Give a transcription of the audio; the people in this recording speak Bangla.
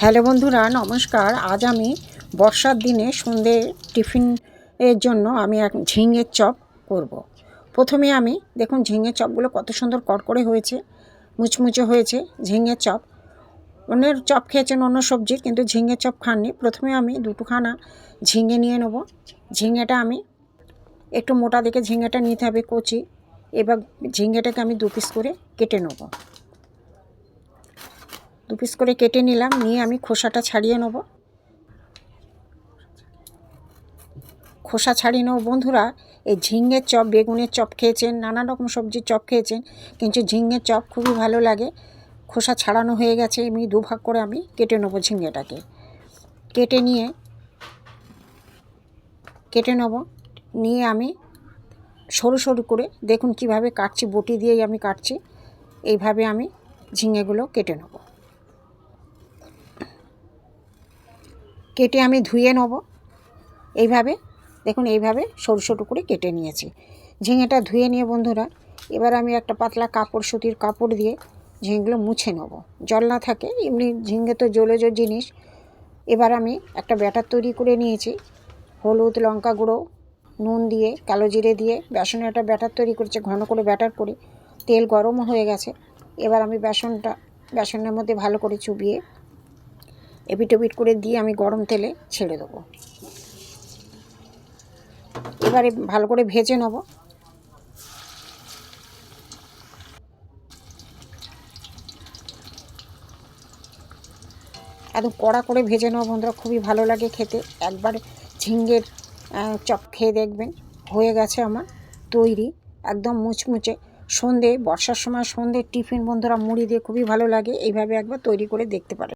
হ্যালো বন্ধুরা, নমস্কার। আজ আমি বর্ষার দিনে সন্ধে টিফিনের জন্য আমি এক ঝিঙের চপ করব। প্রথমে আমি দেখুন ঝিঙের চপগুলো কত সুন্দর কড়কড়ে হয়েছে, মুচমুচে হয়েছে ঝিঙের চপ। অন্যের চপ খেয়েছেন অন্য সবজির, কিন্তু ঝিঙের চপ খাননি। প্রথমে আমি দুটোখানা ঝিঙে নিয়ে নেব। ঝিঙেটা আমি একটু মোটা দেখে ঝিঙেটা নিতে হবে কচি। এবার ঝিঙেটাকে আমি 2 পিস করে কেটে নেব। 2 পিস করে কেটে নিলাম, নিয়ে আমি খোসাটা ছাড়িয়ে নেব। খোসা ছাড়িয়ে নেব। বন্ধুরা, এই ঝিঙের চপ, বেগুনের চপ খেয়েছেন, নানা রকম সবজির চপ খেয়েছেন, কিন্তু ঝিঙের চপ খুবই ভালো লাগে। খোসা ছাড়ানো হয়ে গেছে, এমনি 2 ভাগ করে আমি কেটে নেব। ঝিঙেটাকে কেটে নেব, নিয়ে আমি সরু সরু করে দেখুন কিভাবে কাটছি, বটি দিয়েই আমি কাটছি। এইভাবে আমি ঝিঙেগুলো কেটে নেব। কেটে আমি ধুয়ে নেব। এইভাবে দেখুন, এইভাবে সরু সরু করে কেটে নিয়েছি। ঝিঙেটা ধুয়ে নিয়ে বন্ধুরা, এবার আমি একটা পাতলা কাপড়, সুতির কাপড় দিয়ে ঝিঙেগুলো মুছে নেব, জল না থাকে। এমনি ঝিঙে তো জলজ জিনিস। এবার আমি একটা ব্যাটার তৈরি করে নিয়েছি। হলুদ, লঙ্কা গুঁড়ো, নুন দিয়ে, কালো জিরে দিয়ে বেসনের একটা ব্যাটার তৈরি করেছি, ঘন করে ব্যাটার করে। তেল গরম হয়ে গেছে। এবার আমি বেসনের মধ্যে ভালো করে চুবিয়ে এপিট ওপিট করে দিয়ে আমি গরম তেলে ছেড়ে দেবো। এবারে ভালো করে ভেজে নেব। একদম কড়া করে ভেজে নেব বন্ধুরা, খুবই ভালো লাগে খেতে। একবার ঝিঙের চপ খেয়ে দেখবেন। হয়ে গেছে আমার তৈরি, একদম মুচমুচে। বর্ষার সময় সন্ধে টিফিন বন্ধুরা মুড়ি দিয়ে খুবই ভালো লাগে। এইভাবে একবার তৈরি করে দেখতে পারেন।